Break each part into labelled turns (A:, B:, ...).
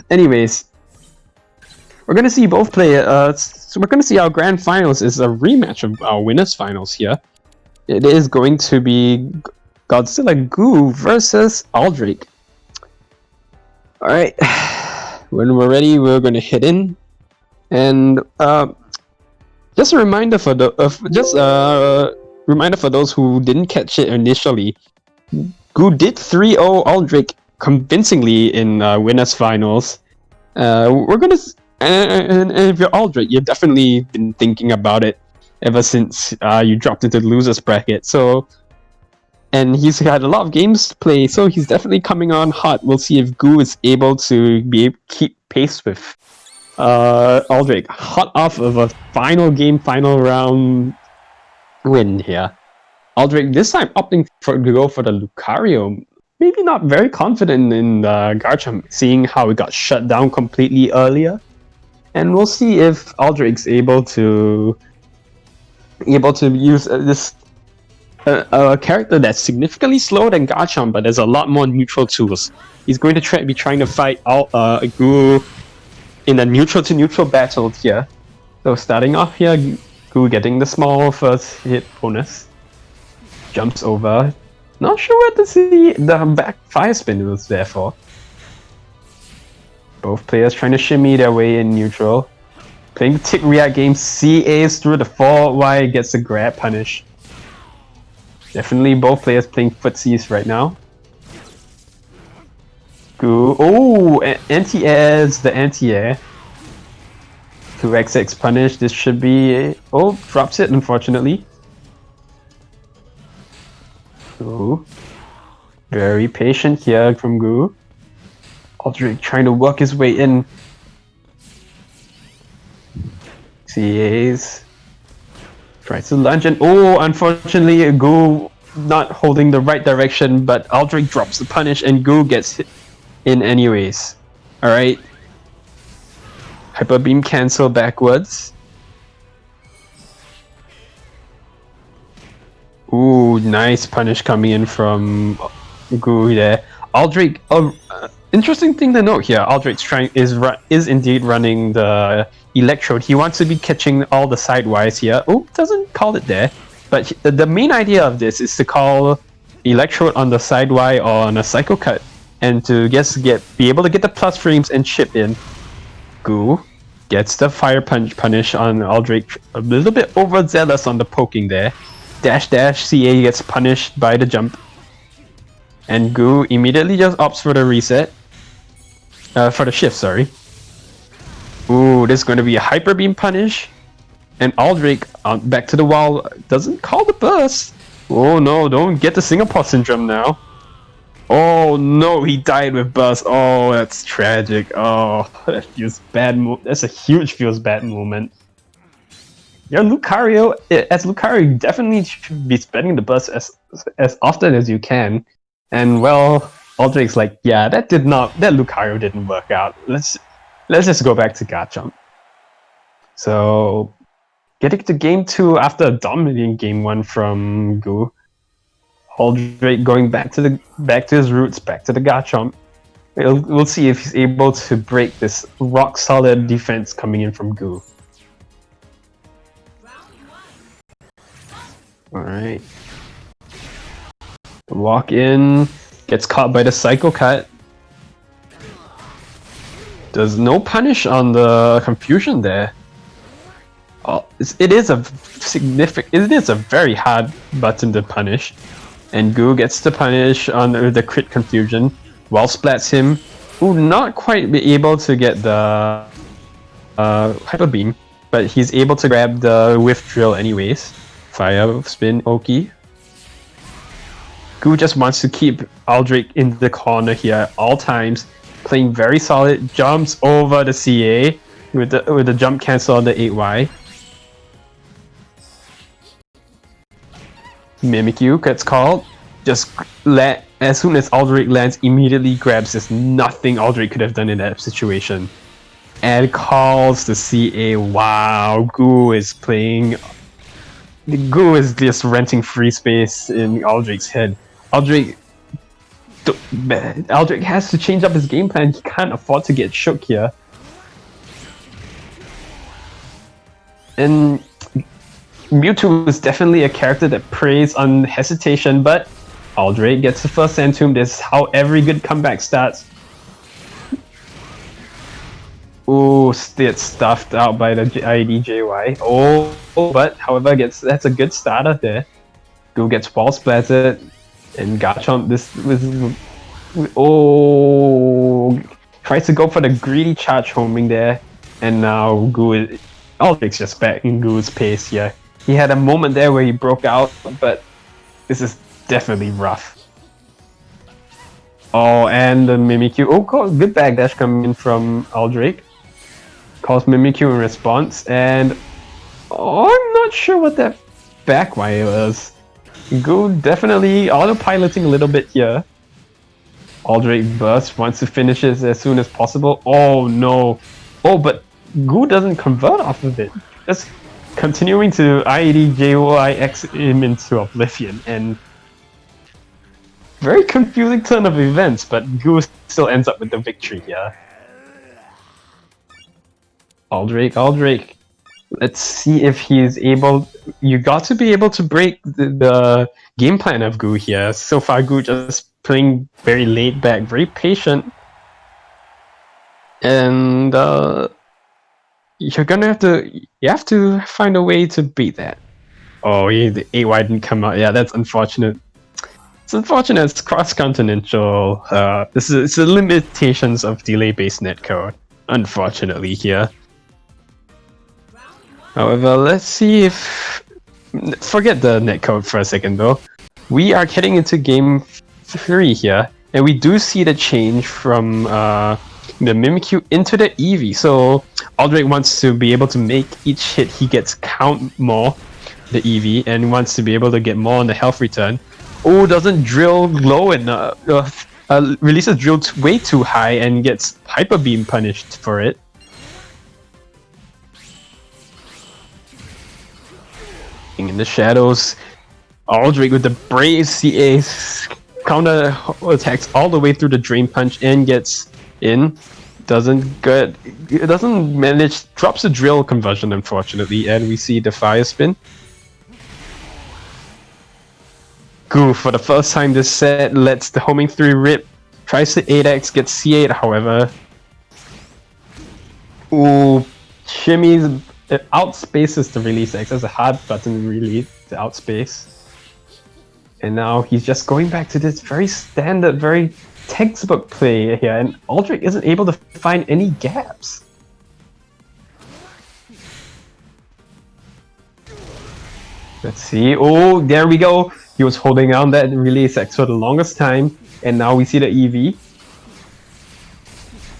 A: Anyways, we're gonna see both play. So we're gonna see our grand finals is a rematch of our winners finals here. It is going to be Godzilla Goo versus Aldrake. All right, when we're ready, we're gonna hit in, and just a reminder for reminder for those who didn't catch it initially. Goo did 3-0 Aldrake convincingly in winners finals. We're gonna and if you're Aldrake, you've definitely been thinking about it ever since you dropped into the losers bracket. So, and he's had a lot of games to play, so he's definitely coming on hot. We'll see if Goo is able to keep pace with Aldrake, hot off of a final round win here. Aldrake this time opting to go for the Lucario. Maybe not very confident in Garchomp, seeing how it got shut down completely earlier. And we'll see if Aldrake's able to use this a character that's significantly slower than Garchomp, but there's a lot more neutral tools. He's going to be trying to fight Goo in a neutral to neutral battle here. So starting off here, Goo getting the small first hit bonus. Jumps over. Not sure what the back fire spin was there for. Both players trying to shimmy their way in neutral. Playing tick react game, CAs through the forward Y, gets a grab punish. Definitely both players playing footsies right now. Goo, oh, anti-airs the anti-air. 2XX punish, this should be, oh, drops it unfortunately. Goo, very patient here from Goo. Aldrake trying to work his way in. CAs. Tries to lunge and oh, unfortunately Goo not holding the right direction, but Aldrake drops the punish and Goo gets hit in anyways. Alright. Hyper Beam cancel backwards. Ooh, nice punish coming in from Goo there. Aldrake, interesting thing to note here, Aldrake's is indeed running the Electrode. He wants to be catching all the sidewise here. Oh, doesn't call it there. But the main idea of this is to call Electrode on the sidewise or on a Psycho Cut, and to be able to get the plus frames and chip in. Goo gets the fire punish on Aldrake. A little bit overzealous on the poking there. Dash CA gets punished by the jump. And Goo immediately just opts for the reset. For the shift, sorry. Ooh, this is going to be a Hyper Beam punish. And Aldrake, back to the wall, doesn't call the burst. Oh no, don't get the Singapore syndrome now. Oh no, he died with burst. Oh, that's tragic. Oh, that feels bad. That's a huge feels bad moment. Your Lucario, you definitely should be spending the burst as often as you can. And well, Aldrake's like, yeah, that Lucario didn't work out. Let's just go back to Garchomp. So, getting to game 2 after dominating game 1 from Goo. Aldrake going back to his roots, back to the Garchomp. We'll see if he's able to break this rock solid defense coming in from Goo. Alright. Walk in, gets caught by the Psycho Cut. Does no punish on the confusion there. It is a very hard button to punish. And Goo gets the punish on the crit confusion. While splats him. Ooh, not quite be able to get the Hyper Beam, but he's able to grab the Whiff Drill anyways. Fire spin Oki. Goo just wants to keep Aldrake in the corner here at all times. Playing very solid, jumps over the CA with the jump cancel on the 8Y. Mimikyu gets called. Just as soon as Aldrake lands, immediately grabs. There's nothing Aldrake could have done in that situation. And calls the CA. Wow, Goo is just renting free space in Aldrake's head. Aldrake Aldrake has to change up his game plan. He can't afford to get shook here. And Mewtwo is definitely a character that preys on hesitation, but Aldrake gets the first Sand Tomb. This is how every good comeback starts. Ooh, gets stuffed out by the IDJY. But however, that's a good starter there. Goo gets wall splattered, and Garchomp tries to go for the greedy charge homing there, and now Aldrake's just back in Goo's pace here. He had a moment there where he broke out, but this is definitely rough. Oh, and the Mimikyu. Oh, good backdash coming in from Aldrake. Calls Mimikyu in response, and I'm not sure what that back wire was. Goo definitely autopiloting a little bit here. Aldrake burst, wants to finish it as soon as possible. Oh no. Oh, but Goo doesn't convert off of it. Just continuing to IDJYX him into Oblivion, and very confusing turn of events, but Goo still ends up with the victory here. Aldrake. Let's see if he is able. You got to be able to break the game plan of Goo here. So far, Goo just playing very laid back, very patient, and you have to find a way to beat that. Oh, the AY didn't come out. Yeah, that's unfortunate. It's unfortunate. It's cross-continental. This is the limitations of delay-based netcode. Unfortunately, here. However, let's see if... Forget the netcode for a second though. We are getting into game 3 here, and we do see the change from the Mimikyu into the Eevee. So Aldrake wants to be able to make each hit he gets count more, the Eevee, and wants to be able to get more on the health return. Oh, doesn't drill low enough. Releases drill way too high and gets Hyper Beam punished for it. In the shadows, Aldrake with the brave CA counter attacks all the way through the Drain Punch and gets in. It doesn't manage, drops a drill conversion unfortunately, and we see the Fire Spin. Goo, for the first time this set, lets the homing 3 rip, tries to 8x, gets C8 however. Ooh, shimmies. It outspaces the release X. That's a hard button really to outspace. And now he's just going back to this very standard, very textbook play here, and Aldrake isn't able to find any gaps. Let's see. Oh, there we go. He was holding on that release X for the longest time, and now we see the Eevee.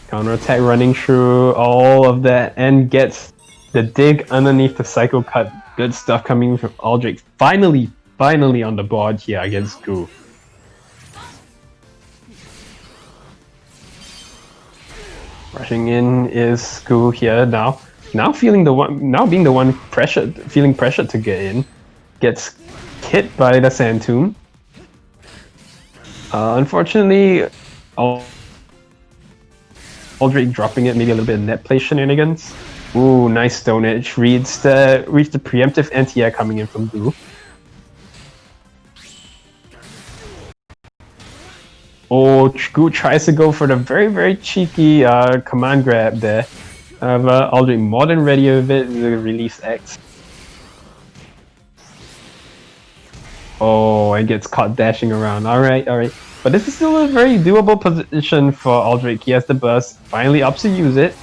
A: Counterattack running through all of that and gets the dig underneath the Psycho Cut. Good stuff coming from Aldrake. Finally on the board here against Goo. Rushing in is Goo here now. Now being the one feeling pressured to get in. Gets hit by the Sand Tomb. Unfortunately, Aldrake dropping it, maybe a little bit of net play shenanigans. Ooh, nice Stone Edge. Reads the preemptive anti-air coming in from Goo. Oh, Goo tries to go for the very cheeky command grab there. Aldrake more than ready with it, the release X. Oh, and gets caught dashing around. Alright. But this is still a very doable position for Aldrake. He has the burst, finally opts to use it.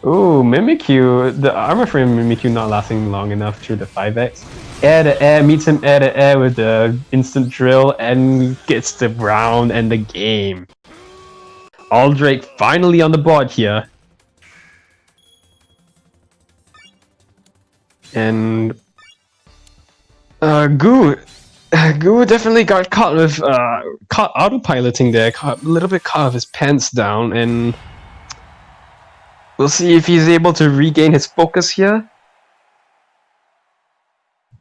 A: Ooh, Mimikyu, the armor frame Mimikyu not lasting long enough through the 5x. Air to air, meets him air to air with the instant drill and gets the round and the game. Aldrake finally on the board here. And Goo definitely got caught with autopiloting there, a little bit caught with his pants down, and we'll see if he's able to regain his focus here.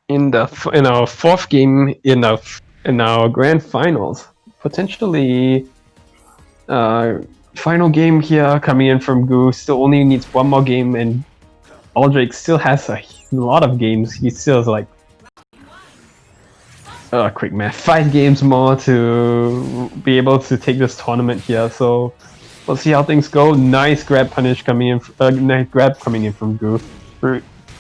A: In our fourth game in our grand finals potentially final game here coming in from Goo. Still only needs one more game, and AldraKe still has a lot of games. He still has like quick math, 5 games more to be able to take this tournament here. So we'll see how things go. Nice grab punish coming in. Nice grab coming in from Goo.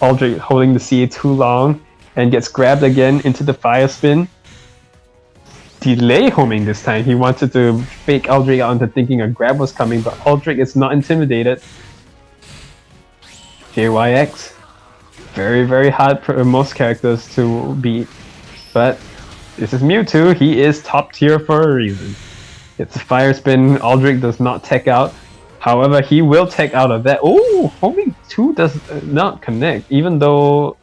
A: AldraKe holding the CA too long and gets grabbed again into the fire spin. Delay homing this time. He wanted to fake AldraKe out into thinking a grab was coming, but AldraKe is not intimidated. JYX. Very, very hard for most characters to beat. But this is Mewtwo. He is top tier for a reason. It's a fire spin. AldraKe does not tech out. However, he will tech out of that. Oh, homing 2 does not connect, even though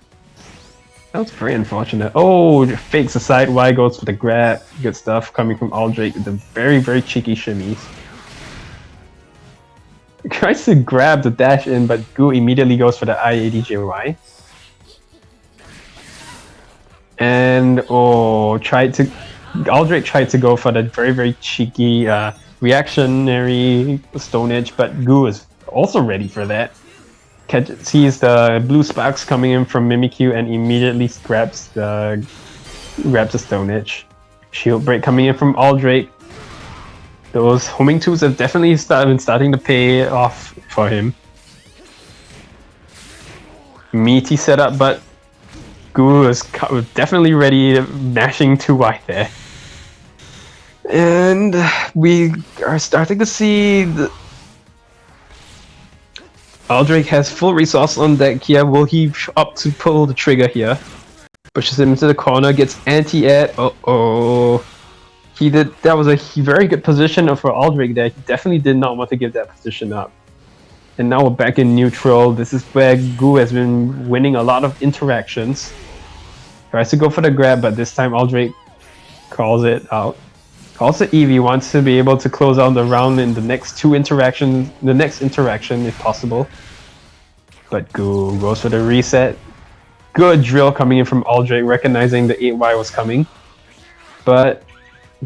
A: that was very unfortunate. Oh, fakes aside, Y goes for the grab. Good stuff coming from AldraKe with the very, very cheeky shimmies. Tries to grab the dash in, but Goo immediately goes for the I80JY. And AldraKe tried to go for the very, very cheeky reactionary Stone Edge, but Goo is also ready for that. Sees the blue sparks coming in from Mimikyu and immediately grabs the Stone Edge. Shield break coming in from AldraKe. Those homing 2s have definitely been starting to pay off for him. Meaty setup, but Goo is definitely ready, mashing 2Y there. And we are starting to see AldraKe has full resource on deck here. Will he opt to pull the trigger here? Pushes him into the corner, gets anti-air. That was a very good position for AldraKe there. He definitely did not want to give that position up. And now we're back in neutral. This is where Goo has been winning a lot of interactions. Tries to go for the grab, but this time AldraKe calls it out. Calls it Eevee, wants to be able to close out the round in the next interaction if possible. But Goo goes for the reset. Good drill coming in from AldraKe, recognizing the 8Y was coming. But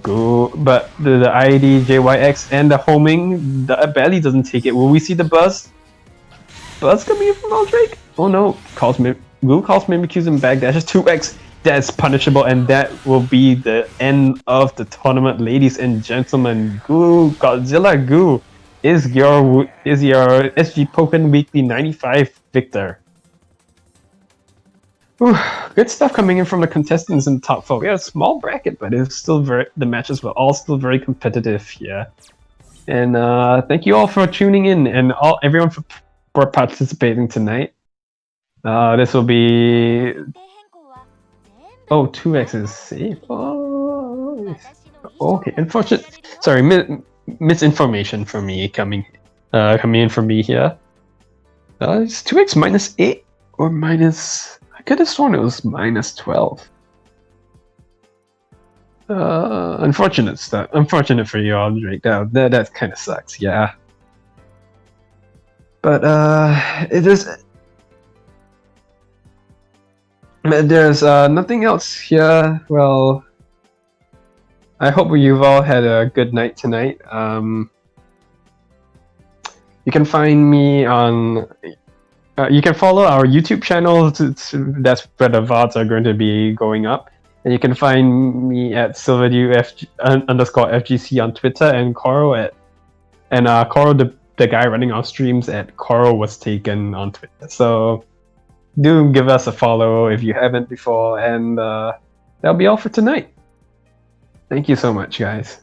A: the ID, JYX, and the homing, barely doesn't take it. Will we see the buzz? Buzz coming in from AldraKe? Oh no, Goo calls Mimikyu's and back dashes 2X. That's punishable, and that will be the end of the tournament, ladies and gentlemen. Godzilla Goo is your SG Pokken Weekly 95 victor. Whew, good stuff coming in from the contestants in the top 4. We had a small bracket, but it's still the matches were all still very competitive here. And thank you all for tuning in, and everyone for participating tonight. This will be 2X is safe. Oh, okay. Unfortunate. Sorry, misinformation from me coming in from me here. Is 2X -8 or minus? I could have sworn it was -12. Unfortunate stuff. Unfortunate for you, AldraKe. That kind of sucks. Yeah. But it is. There's nothing else here. Well, I hope you've all had a good night tonight. You can find me on. You can follow our YouTube channel. That's where the VODs are going to be going up. And you can find me at _FGC on Twitter, and Coro the guy running our streams at Coro was taken on Twitter. So do give us a follow if you haven't before, and that'll be all for tonight. Thank you so much, guys.